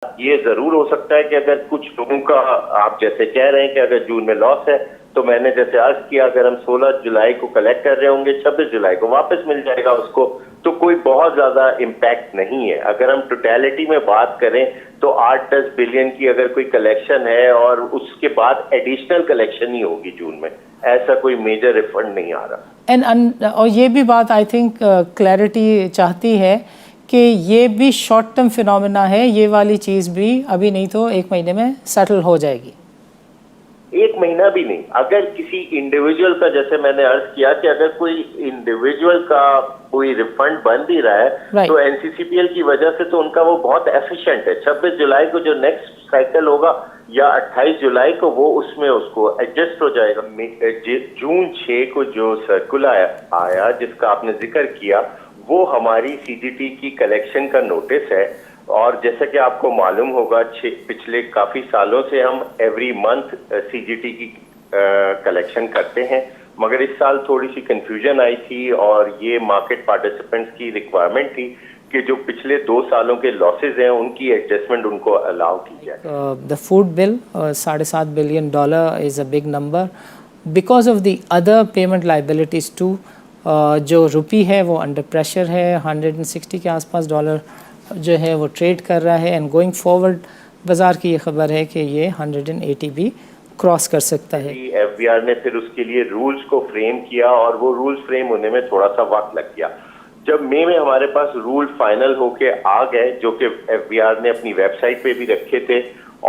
ये जरूर हो सकता है कि अगर कुछ लोगों का, आप जैसे कह रहे हैं कि अगर जून में लॉस है, तो मैंने जैसे अर्ज किया, अगर हम 16 जुलाई को कलेक्ट कर रहे होंगे, 26 जुलाई को वापस मिल जाएगा उसको, तो कोई बहुत ज्यादा इम्पैक्ट नहीं है। अगर हम टोटलिटी में बात करें तो 8-10 बिलियन की अगर कोई कलेक्शन है और उसके बाद एडिशनल कलेक्शन ही होगी जून में, ऐसा कोई मेजर रिफंड नहीं आ रहा। और ये भी बात आई थिंक क्लैरिटी चाहती है कि ये भी शॉर्ट टर्म फिनोमेना है, ये वाली चीज़ भी अभी नहीं तो 1 महीने में सेटल हो जाएगी। 1 महीना भी नहीं, अगर किसी इंडिविजुअल का, जैसे मैंने अर्ज किया कि अगर कोई इंडिविजुअल का कोई रिफंड बन भी रहा है तो एनसीसीपीएल की वजह से तो उनका वो बहुत एफिशिएंट है। 26 जुलाई को जो नेक्स्ट साइकिल होगा या 28 जुलाई को वो उसमें उसको एडजस्ट हो जाएगा। जून 6 को जो सर्कुलर आया जिसका आपने जिक्र किया, वो हमारी सीजीटी की कलेक्शन का नोटिस है। और जैसा कि आपको मालूम होगा, पिछले काफी सालों से हम एवरी मंथ सीजीटी की कलेक्शन करते हैं, मगर इस साल थोड़ी सी कंफ्यूजन आई थी और ये मार्केट पार्टिसिपेंट्स की रिक्वायरमेंट थी कि जो पिछले 2 सालों के लॉसेज हैं उनकी एडजस्टमेंट उनको अलाउ की जाए। The food bill $7.5 billion is a big number because of the other payment liabilities too. जो रुपी है वो अंडर प्रेशर है, 160 के आसपास डॉलर जो है वो ट्रेड कर रहा है, एंड गोइंग फॉरवर्ड बाज़ार की ये खबर है कि ये 180 भी क्रॉस कर सकता है। एफबीआर ने फिर उसके लिए रूल्स को फ्रेम किया और वो रूल्स फ्रेम होने में थोड़ा सा वक्त लग गया। जब मई में हमारे पास रूल फाइनल होके आ गए, जो कि एफबीआर ने अपनी वेबसाइट पे भी रखे थे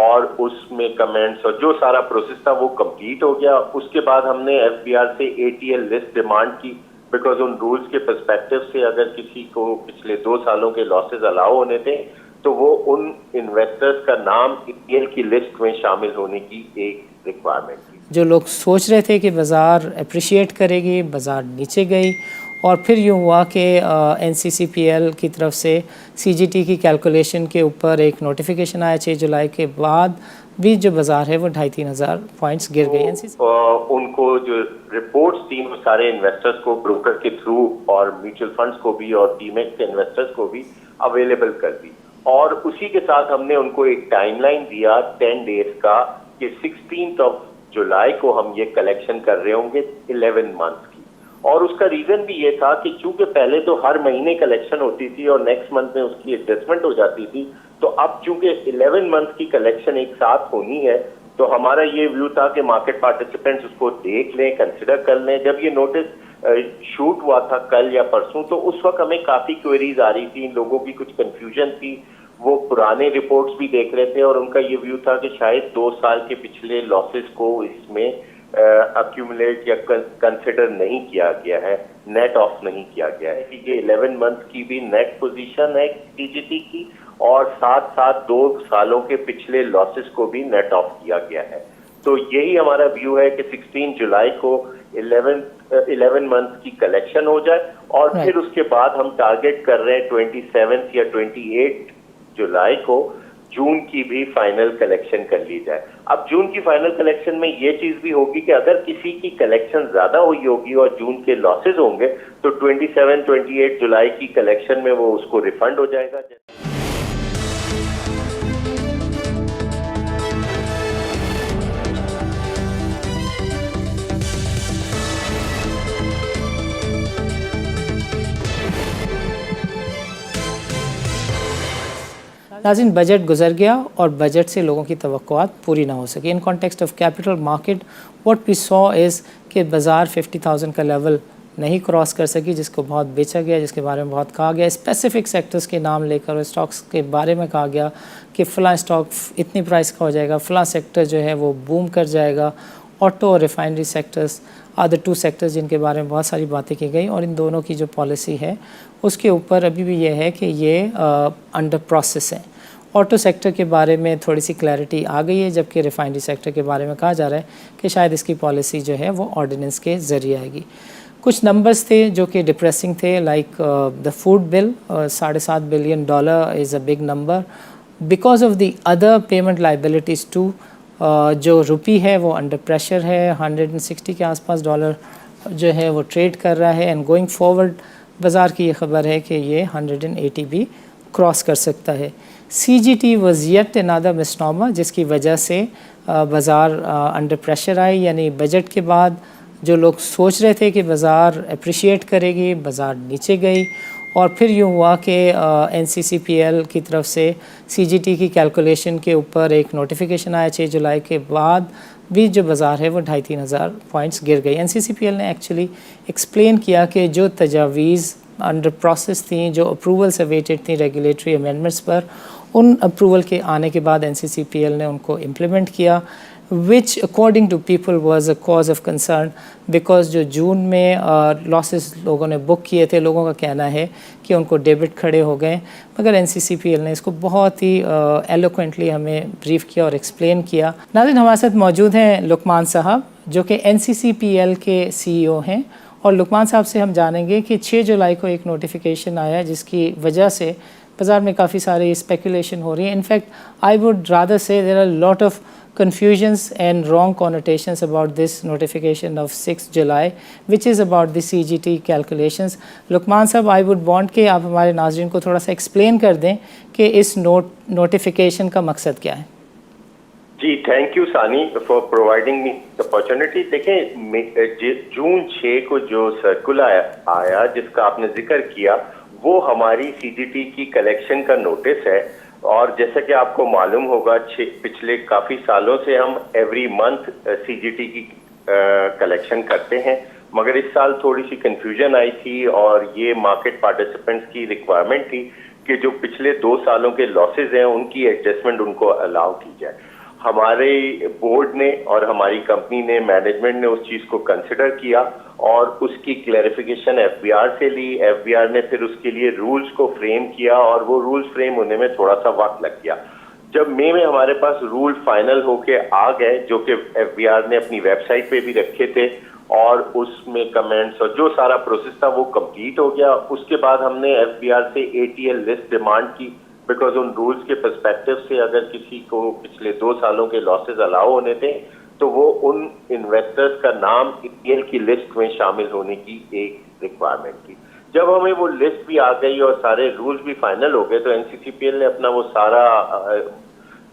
और उसमें कमेंट्स और जो सारा प्रोसेस था वो कंप्लीट हो गया, उसके बाद हमने एफबीआर से एटीएल लिस्ट डिमांड की, बिकॉज उन रूल्स के पर्सपेक्टिव से अगर किसी को पिछले 2 सालों के लॉसेज अलाउ होने थे तो वो उन इन्वेस्टर्स का नाम एटीएल की लिस्ट में शामिल होने की एक रिक्वायरमेंट थी। जो लोग सोच रहे थे कि बाज़ार अप्रिशिएट करेगी, बाज़ार नीचे गई, और फिर यूँ हुआ कि एनसीसीपीएल की तरफ से सीजीटी की कैलकुलेशन के ऊपर एक नोटिफिकेशन आया 6 जुलाई के बाद भी जो बाज़ार है वो 2,500-3 हज़ार पॉइंट्स गिर गई। उनको जो रिपोर्ट्स थी वो सारे इन्वेस्टर्स को ब्रोकर के थ्रू और म्यूचुअल फंड्स को भी और डीमैट के इन्वेस्टर्स को भी अवेलेबल कर दी, और उसी के साथ हमने उनको एक टाइमलाइन दिया 10 डेज का कि 16 जुलाई को हम ये कलेक्शन कर रहे होंगे 11 मंथ की। और उसका रीजन भी ये था कि चूंकि पहले तो हर महीने कलेक्शन होती थी और नेक्स्ट मंथ में उसकी एडजस्टमेंट हो जाती थी, तो अब चूंकि 11 मंथ की कलेक्शन एक साथ होनी है, तो हमारा ये व्यू था कि मार्केट पार्टिसिपेंट्स उसको देख लें, कंसिडर कर लें। जब ये नोटिस शूट हुआ था कल या परसों, तो उस वक्त हमें काफी क्वेरीज आ रही थी, लोगों की कुछ कंफ्यूजन थी, वो पुराने रिपोर्ट्स भी देख रहे थे और उनका ये व्यू था कि शायद 2 साल के पिछले लॉसेस को इसमें अक्यूमुलेट या कंसिडर नहीं किया गया है, नेट ऑफ नहीं किया गया है, क्योंकि 11 मंथ की भी नेट पोजीशन है सीजीटी की और साथ साथ 2 सालों के पिछले लॉसेस को भी नेट ऑफ किया गया है। तो यही हमारा व्यू है कि 16 जुलाई को 11 मंथ की कलेक्शन हो जाए और फिर उसके बाद हम टारगेट कर रहे हैं 27 या 28 जुलाई को जून की भी फाइनल कलेक्शन कर ली जाए। अब जून की फाइनल कलेक्शन में ये चीज भी होगी कि अगर किसी की कलेक्शन ज्यादा हुई होगी और जून के लॉसेज होंगे तो 27-28 जुलाई की कलेक्शन में वो उसको रिफंड हो जाएगा। नाज़रीन, बजट गुजर गया और बजट से लोगों की तवक्कुआत पूरी ना हो सकी। In context of capital market what we saw is कि बाज़ार 50,000 का लेवल नहीं क्रॉस कर सकी, जिसको बहुत बेचा गया, जिसके बारे में बहुत कहा गया। स्पेसिफिक सेक्टर्स के नाम लेकर और स्टॉक्स के बारे में कहा गया कि फ़लाँ स्टॉक इतनी प्राइस का हो जाएगा, फ़लाँ सेक्टर जो है वो बूम कर जाएगा। ऑटो और refinery sectors are the 2 sectors जिनके बारे में बहुत सारी बातें की गई, और इन दोनों की जो पॉलिसी है उसके ऊपर अभी भी ये है कि ये अंडर प्रोसेस है। ऑटो सेक्टर के बारे में थोड़ी सी क्लैरिटी आ गई है, जबकि रिफाइनरी सेक्टर के बारे में कहा जा रहा है कि शायद इसकी पॉलिसी जो है वो ऑर्डिनेंस के ज़रिए आएगी। कुछ नंबर्स थे जो कि डिप्रेसिंग थे, like the food bill $7.5 billion is a big number because of the other payment liabilities too. जो रुपी है वो अंडर प्रेशर है, 160 के आसपास डॉलर जो है वो ट्रेड कर रहा है, एंड गोइंग फॉरवर्ड बाज़ार की ये खबर है कि ये 180 भी क्रॉस कर सकता है। CGT was yet another misnomer जिसकी वजह से बाज़ार अंडर प्रेशर आई, यानी बजट के बाद जो लोग सोच रहे थे कि बाज़ार अप्रिशिएट करेगी, बाज़ार नीचे गई। और फिर यूँ हुआ कि NCCPL की तरफ से CGT की कैलकुलेशन के ऊपर एक नोटिफिकेशन आया 6 जुलाई के बाद भी जो बाज़ार है वो 2,500-3 हज़ार पॉइंट्स गिर गई। NCCPL ने एक्चुअली एक्सप्लेन किया कि जो तजावीज़ अंडर प्रोसेस थी, जो अप्रूवल्स अवेटेड थी रेगुलेटरी अमेंडमेंट्स पर, उन अप्रूवल के आने के बाद NCCPL ने उनको इम्प्लीमेंट किया, which according to people was a cause of concern, because जो जून में लॉसेस लोगों ने बुक किए थे, लोगों का कहना है कि उनको डेबिट खड़े हो गए। मगर NCCPL ने इसको बहुत ही एलोक्वेंटली हमें ब्रीफ किया और एक्सप्लेन किया। नाज़रीन, हमारे साथ मौजूद हैं लुकमान साहब जो कि NCCPL के CEO हैं, और लुकमान साहब से हम जानेंगे कि 6 जुलाई को एक नोटिफिकेशन आया जिसकी वजह से बाज़ार में काफ़ी सारी स्पेकुलेशन हो रही है। In fact I would rather say there are lot of confusions and wrong connotations about this notification of 6 July which is about the CGT calculations. Lukman sahab, I would want कि आप हमारे नाज़रीन को थोड़ा सा एक्सप्लेन कर दें कि इस नोटिफिकेशन का मकसद क्या है। जी, थैंक यू सानी फॉर प्रोवाइडिंग मी अपॉर्चुनिटी। देखें, जून 6 को जो सर्कुलर आया जिसका आपने जिक्र किया, वो हमारी CGT की कलेक्शन का नोटिस है। और जैसा कि आपको मालूम होगा, पिछले काफी सालों से हम एवरी मंथ CGT की कलेक्शन करते हैं, मगर इस साल थोड़ी सी कंफ्यूजन आई थी और ये मार्केट पार्टिसिपेंट्स की रिक्वायरमेंट थी कि जो पिछले 2 सालों के लॉसेज हैं उनकी एडजस्टमेंट उनको अलाउ की जाए। हमारे बोर्ड ने और हमारी कंपनी ने, मैनेजमेंट ने उस चीज को कंसिडर किया और उसकी क्लैरिफिकेशन FBR से ली। FBR ने फिर उसके लिए रूल्स को फ्रेम किया और वो रूल्स फ्रेम होने में थोड़ा सा वक्त लग गया। जब मई में हमारे पास रूल फाइनल होके आ गए, जो कि FBR ने अपनी वेबसाइट पे भी रखे थे और उसमें कमेंट्स और जो सारा प्रोसेस था वो कंप्लीट हो गया, उसके बाद हमने FBR से ATL लिस्ट डिमांड की। बिकॉज उन रूल्स के पर्सपेक्टिव से अगर किसी को पिछले 2 सालों के लॉसेज अलाउ होने थे तो वो उन इन्वेस्टर्स का नाम ATL की लिस्ट में शामिल होने की एक रिक्वायरमेंट थी। जब हमें वो लिस्ट भी आ गई और सारे रूल्स भी फाइनल हो गए तो NCCPL ने अपना वो सारा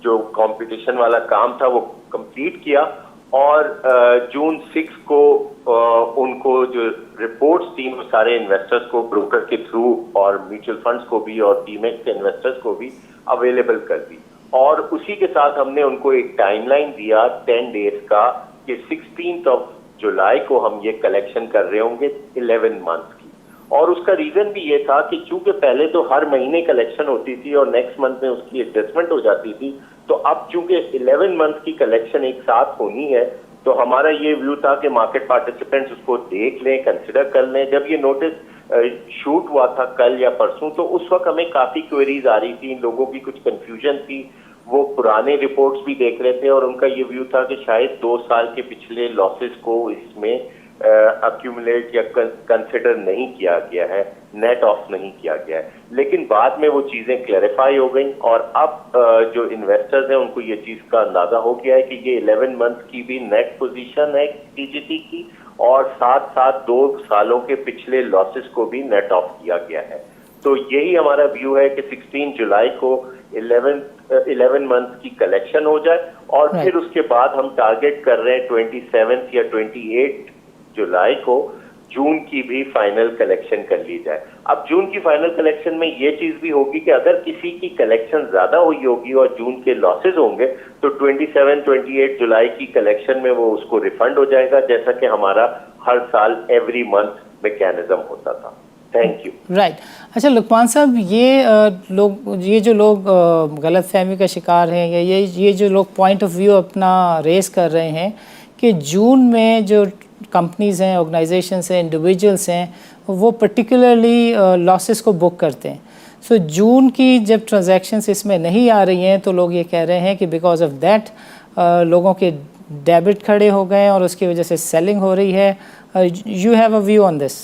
जो कंपटीशन वाला काम था वो कंप्लीट किया और जून 6 को उनको जो रिपोर्ट्स थी वो सारे इन्वेस्टर्स को ब्रोकर के थ्रू और म्यूचुअल फंड्स को भी और डीमैट के इन्वेस्टर्स को भी अवेलेबल कर दी। और उसी के साथ हमने उनको एक टाइमलाइन दिया 10 डेज का कि 16 जुलाई को हम ये कलेक्शन कर रहे होंगे 11 मंथ की। और उसका रीजन भी ये था कि चूंकि पहले तो हर महीने कलेक्शन होती थी और नेक्स्ट मंथ में उसकी एडजस्टमेंट हो जाती थी, तो अब चूंकि 11 मंथ की कलेक्शन एक साथ होनी है तो हमारा ये व्यू था कि मार्केट पार्टिसिपेंट्स उसको देख लें, कंसिडर कर लें। जब ये नोटिस शूट हुआ था कल या परसों, तो उस वक्त हमें काफी क्वेरीज आ रही थी, लोगों की कुछ कंफ्यूजन थी, वो पुराने रिपोर्ट्स भी देख रहे थे और उनका ये व्यू था कि शायद 2 साल के पिछले लॉसेस को इसमें अक्यूमुलेट या कंसिडर नहीं किया गया है, नेट ऑफ नहीं किया गया है। लेकिन बाद में वो चीजें क्लैरिफाई हो गई और अब जो इन्वेस्टर्स हैं उनको ये चीज का अंदाजा हो गया है कि ये 11 मंथ की भी नेट पोजीशन है CGT की और साथ साथ 2 सालों के पिछले लॉसेस को भी नेट ऑफ किया गया है। तो यही हमारा व्यू है कि 16 जुलाई को 11 मंथ की कलेक्शन हो जाए और फिर उसके बाद हम टारगेट कर रहे हैं 27 या 28 जुलाई को जून की भी फाइनल कलेक्शन कर ली जाए। अब जून की फाइनल कलेक्शन में ये चीज भी होगी कि अगर किसी की कलेक्शन ज्यादा हुई होगी और जून के लॉसेज होंगे तो 27-28 जुलाई की कलेक्शन में वो उसको रिफंड हो जाएगा, जैसा कि हमारा हर साल एवरी मंथ मैकेनिज्म होता था। Thank you. राइट। अच्छा लुकमान साहब, ये जो लोग गलतफहमी का शिकार हैं या ये जो लोग पॉइंट ऑफ व्यू अपना रेस कर रहे हैं कि जून में जो कंपनीज़ हैं, ऑर्गेनाइजेशंस हैं, इंडिविजुअल्स हैं, वो पर्टिकुलरली लॉसेस को बुक करते हैं। सो जून की जब ट्रांजैक्शंस इसमें नहीं आ रही हैं तो लोग ये कह रहे हैं कि बिकॉज ऑफ दैट लोगों के डेबिट खड़े हो गए और उसकी वजह से सेलिंग हो रही है। You have a view on this?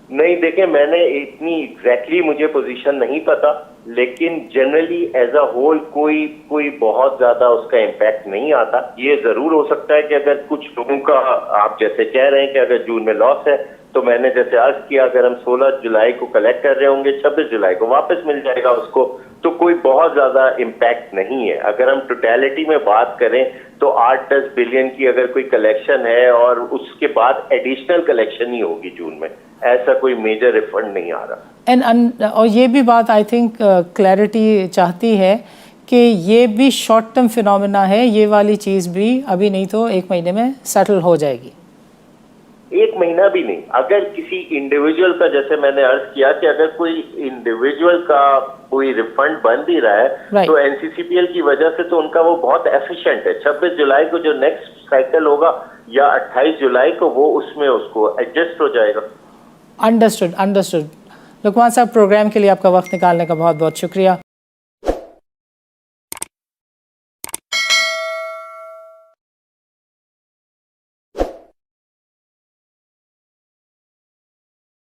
नहीं, देखिए, मैंने इतनी एग्जैक्टली मुझे पोजीशन नहीं पता, लेकिन जनरली एज अ होल कोई बहुत ज्यादा उसका इम्पैक्ट नहीं आता। ये जरूर हो सकता है कि अगर कुछ लोगों का, आप जैसे कह रहे हैं कि अगर जून में लॉस है तो मैंने जैसे अर्ज किया, अगर हम 16 जुलाई को कलेक्ट कर रहे होंगे 26 जुलाई को वापस मिल जाएगा उसको, तो कोई बहुत ज्यादा इम्पैक्ट नहीं है। अगर हम टोटलिटी में बात करें तो 8-10 बिलियन की अगर कोई कलेक्शन है और उसके बाद एडिशनल कलेक्शन ही होगी जून में, ऐसा कोई मेजर रिफंड नहीं आ रहा। और ये भी बात आई थिंक क्लैरिटी चाहती है कि ये भी शॉर्ट टर्म फिनोमेना है, ये वाली चीज़ भी अभी नहीं तो 1 महीने में सेटल हो जाएगी। 1 महीना भी नहीं, अगर किसी इंडिविजुअल का, जैसे मैंने अर्ज किया कि अगर कोई इंडिविजुअल का कोई रिफंड बन भी रहा है तो एनसीसीपीएल की वजह से तो उनका वो बहुत एफिशिएंट है। 26 जुलाई को जो नेक्स्ट साइकिल होगा या 28 जुलाई को वो उसमें उसको एडजस्ट हो जाएगा। अंडरस्टूड। लुकमान साहब, प्रोग्राम के लिए आपका वक्त निकालने का बहुत बहुत शुक्रिया।